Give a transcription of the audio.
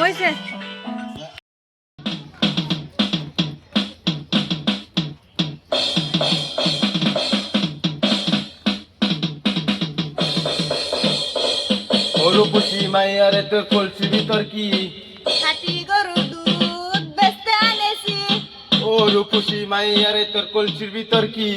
হয়েছে। রূপসী মাইয়ারে তোর কলসির ভিতর কি? খাঁটি গরুর দুধ বেচতে আনেছি। ও রূপসী মাইয়ারে তোর কলসির ভিতর কি?